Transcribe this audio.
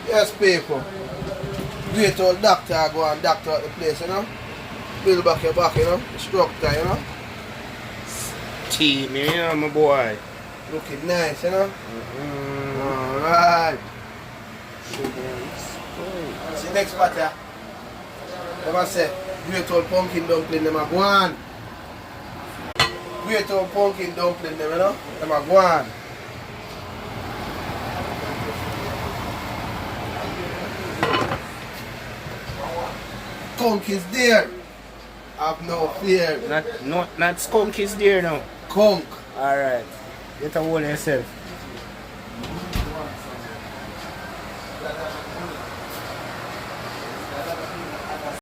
Yes, people. Great old doctor go and doctor at the place, you know. Build back your back, you know. Structure, you know. Team, you know, my boy. Looking nice, you know. Alright. See next part here. Them I say, great old pumpkin dumpling, them a go on. Great old pumpkin dumpling, them, you know. Them a go on. Skunk is there. Have no fear. Not skunk is there now. Conk. Alright. Get a hold of yourself.